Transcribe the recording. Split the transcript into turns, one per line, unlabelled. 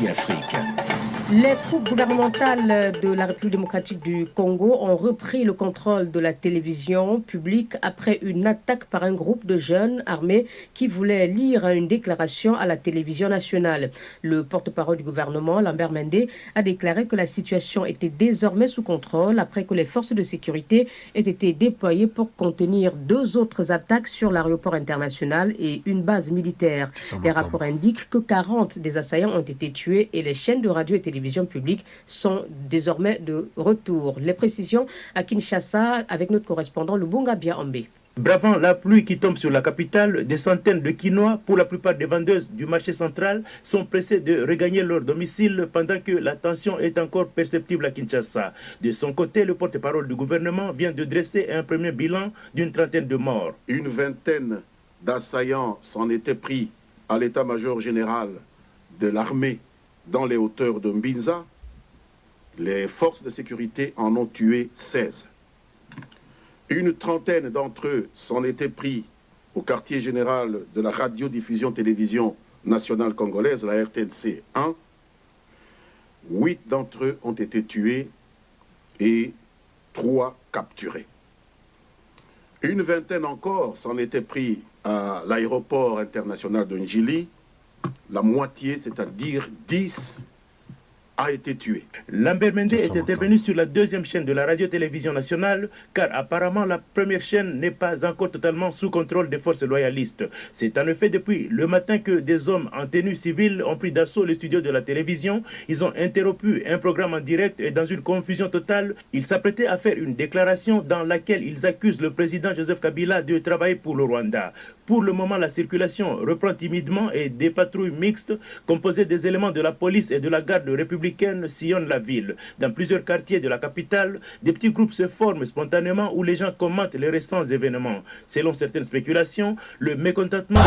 RFI Afrique.
Les troupes gouvernementales de la République démocratique du Congo ont repris le contrôle de la télévision publique après une attaque par un groupe de jeunes armés qui voulaient lire une déclaration à la télévision nationale. Le porte-parole du gouvernement, Lambert Mende, a déclaré que la situation était désormais sous contrôle après que les forces de sécurité aient été déployées pour contenir 2 autres attaques sur l'aéroport international et une base militaire. Les rapports indiquent que 40 des assaillants ont été tués et les chaînes de radio et télévision publiques sont désormais de retour. Les précisions à Kinshasa avec notre correspondant Lubunga Biaombe.
Bravant la pluie qui tombe sur la capitale, des centaines de Quinois, pour la plupart des vendeuses du marché central, sont pressés de regagner leur domicile pendant que la tension est encore perceptible à Kinshasa. De son côté, le porte-parole du gouvernement vient de dresser un premier bilan d'une trentaine de morts.
Une vingtaine d'assaillants s'en étaient pris à l'état-major général de l'armée dans les hauteurs de Mbinza. Les forces de sécurité en ont tué 16. Une trentaine d'entre eux s'en étaient pris au quartier général de la radiodiffusion-télévision nationale congolaise, la RTNC 1. 8 d'entre eux ont été tués et 3 capturés. Une vingtaine encore s'en étaient pris à l'aéroport international de Njili. La moitié, c'est-à-dire 10, a été tué.
Lambert Mende est intervenu sur la deuxième chaîne de la radio-télévision nationale, car apparemment la première chaîne n'est pas encore totalement sous contrôle des forces loyalistes. C'est en effet depuis le matin que des hommes en tenue civile ont pris d'assaut les studios de la télévision. Ils ont interrompu un programme en direct et dans une confusion totale, ils s'apprêtaient à faire une déclaration dans laquelle ils accusent le président Joseph Kabila de travailler pour le Rwanda. Pour le moment, la circulation reprend timidement et des patrouilles mixtes composées des éléments de la police et de la garde républicaine sillonnent la ville. Dans plusieurs quartiers de la capitale, des petits groupes se forment spontanément où les gens commentent les récents événements. Selon certaines spéculations, le mécontentement...